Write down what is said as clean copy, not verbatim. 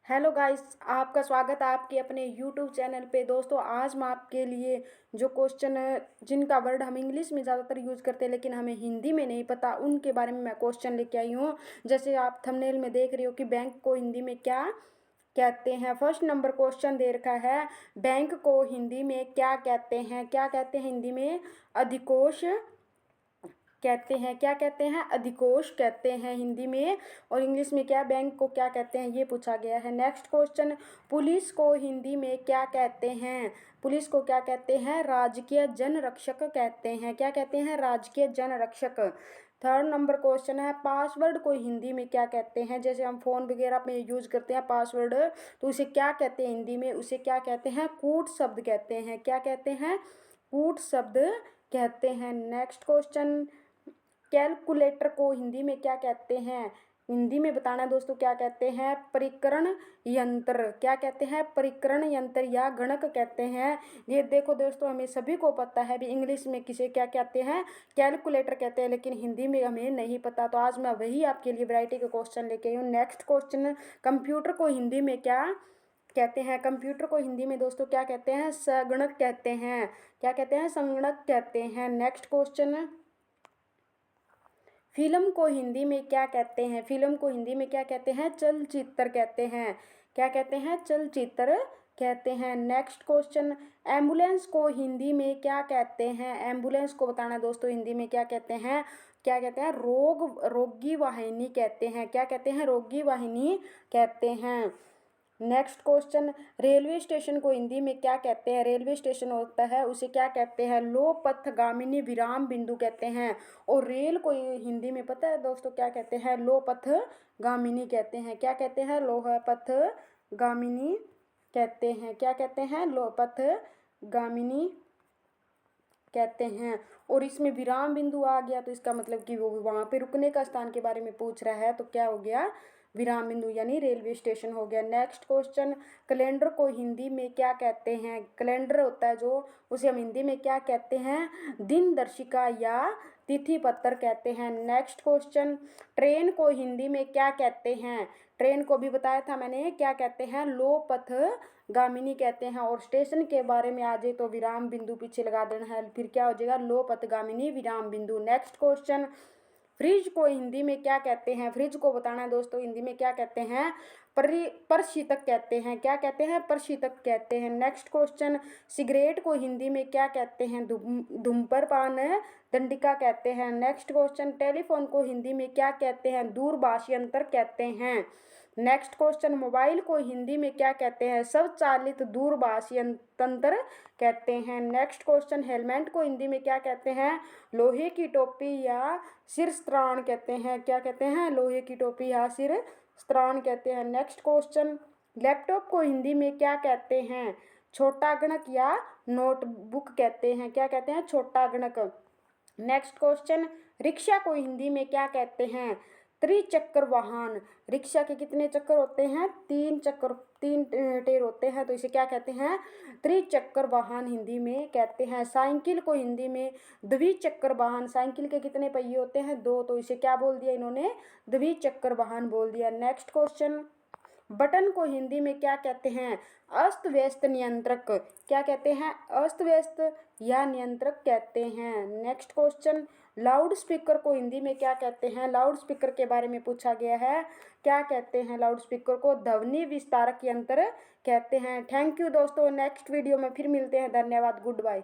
Hello guys, आपका स्वागत है आपके अपने यूट्यूब चैनल पे। दोस्तों, आज मैं आपके लिए जो क्वेश्चन है जिनका वर्ड हम इंग्लिश में ज़्यादातर यूज़ करते हैं लेकिन हमें हिंदी में नहीं पता, उनके बारे में मैं क्वेश्चन लेके आई हूँ। जैसे आप थंबनेल में देख रहे हो कि बैंक को हिंदी में क्या कहते हैं। फर्स्ट नंबर क्वेश्चन दे रखा है, बैंक को हिंदी में क्या कहते हैं। क्या कहते हैं हिंदी में? अधिकोष कहते हैं। क्या कहते हैं? अधिकोष कहते हैं हिंदी में। और इंग्लिश में क्या, बैंक को क्या कहते हैं, ये पूछा गया है। नेक्स्ट क्वेश्चन, पुलिस को हिंदी में क्या कहते हैं। पुलिस को क्या कहते हैं? राजकीय जन रक्षक कहते हैं। क्या कहते हैं? राजकीय जन रक्षक। थर्ड नंबर क्वेश्चन है, पासवर्ड को हिंदी में क्या कहते हैं। जैसे हम फ़ोन वगैरह में यूज़ करते हैं पासवर्ड, तो उसे क्या कहते हैं हिंदी में? उसे क्या कहते हैं? कूट शब्द कहते हैं। क्या कहते हैं? कूट शब्द कहते हैं। नेक्स्ट क्वेश्चन, कैलकुलेटर को हिंदी में क्या कहते हैं। हिंदी में बताना है दोस्तों, क्या कहते हैं? परिकरण यंत्र। क्या कहते हैं? परिकरण यंत्र या गणक कहते हैं। ये देखो दोस्तों, हमें सभी को पता है भी इंग्लिश में किसे क्या कहते हैं, कैलकुलेटर कहते हैं, लेकिन हिंदी में हमें नहीं पता। तो आज मैं वही आपके लिए वैरायटी के क्वेश्चन लेके आई हूँ। नेक्स्ट क्वेश्चन, कंप्यूटर को हिंदी में क्या कहते हैं। कंप्यूटर को हिंदी में दोस्तों क्या कहते हैं? संगणक कहते हैं। क्या कहते हैं? संगणक कहते हैं। नेक्स्ट क्वेश्चन, फिल्म को हिंदी में क्या कहते हैं। फिल्म को हिंदी में क्या कहते हैं? चलचित्र कहते हैं। क्या कहते हैं? चलचित्र कहते हैं। नेक्स्ट क्वेश्चन, एम्बुलेंस को हिंदी में क्या कहते हैं। एम्बुलेंस को बताना है दोस्तों, हिंदी में क्या कहते हैं? क्या कहते हैं? रोगी वाहिनी कहते हैं। क्या कहते हैं? रोगी वाहिनी कहते हैं। नेक्स्ट क्वेश्चन, रेलवे स्टेशन को हिंदी में क्या कहते हैं। रेलवे स्टेशन होता है उसे क्या कहते हैं? लो पथगामिनी विराम बिंदु कहते हैं। और रेल को हिंदी में पता है दोस्तों क्या कहते हैं? लो पथगामिनी कहते हैं। क्या कहते हैं? लोह पथगामिनी कहते हैं। क्या कहते हैं? लो पथगामिनी कहते हैं। और इसमें विराम बिंदु आ गया तो इसका मतलब कि वो वहाँ पे रुकने का स्थान के बारे में पूछ रहा है, तो क्या हो गया? विराम बिंदु, यानी रेलवे स्टेशन हो गया। नेक्स्ट क्वेश्चन, कैलेंडर को हिंदी में क्या कहते हैं। कैलेंडर होता है जो, उसे हम हिंदी में क्या कहते हैं? दिन दर्शिका या तिथि पत्र कहते हैं। नेक्स्ट क्वेश्चन, ट्रेन को हिंदी में क्या कहते हैं। ट्रेन को भी बताया था मैंने, क्या कहते हैं? लो पथ गामिनी कहते हैं। और स्टेशन के बारे में आ जाए तो विराम बिंदु पीछे लगा देना है, फिर क्या हो जाएगा? लो पथगामिनी विराम बिंदु। नेक्स्ट क्वेश्चन, फ्रिज को हिंदी में क्या कहते हैं। फ्रिज को बताना है दोस्तों, हिंदी में क्या कहते हैं? प्रशीतक कहते हैं। क्या कहते हैं? प्रशीतक कहते हैं। नेक्स्ट क्वेश्चन, सिगरेट को हिंदी में क्या कहते हैं। धूम्रपान दंडिका कहते हैं। नेक्स्ट क्वेश्चन, टेलीफोन को हिंदी में क्या कहते हैं। दूरभाष यंत्र कहते हैं। नेक्स्ट क्वेश्चन, मोबाइल को हिंदी में क्या कहते हैं। स्वचालित दूरभाष यंत्र कहते हैं। नेक्स्ट क्वेश्चन, हेलमेट को हिंदी में क्या कहते हैं। लोहे की टोपी या सिरस्त्राण कहते हैं। क्या कहते हैं। लोहे की टोपी या सिरस्त्राण कहते हैं। नेक्स्ट क्वेश्चन, लैपटॉप को हिंदी में क्या कहते हैं। छोटा गणक या नोटबुक कहते हैं। क्या कहते हैं। छोटा गणक। नेक्स्ट क्वेश्चन, रिक्शा को हिंदी में क्या कहते हैं। त्रिचक्र वाहन। रिक्शा के कितने चक्कर होते हैं। 3 चक्कर, 3 टायर होते हैं, तो इसे क्या कहते हैं। त्रिचक्र वाहन हिंदी में कहते हैं। साइकिल को हिंदी में द्विचक्र वाहन। साइकिल के कितने पहिए होते हैं। 2, तो इसे क्या बोल दिया इन्होंने। द्विचक्र वाहन बोल दिया। नेक्स्ट क्वेश्चन, बटन को हिंदी में क्या कहते हैं। अस्त व्यस्त नियंत्रक। क्या कहते हैं। अस्त व्यस्त या नियंत्रक कहते हैं। नेक्स्ट क्वेश्चन, लाउड स्पीकर को हिंदी में क्या कहते हैं। लाउड स्पीकर के बारे में पूछा गया है। क्या कहते हैं। लाउड स्पीकर को ध्वनि विस्तारक यंत्र कहते हैं। थैंक यू दोस्तों, नेक्स्ट वीडियो में फिर मिलते हैं। धन्यवाद, गुड बाय।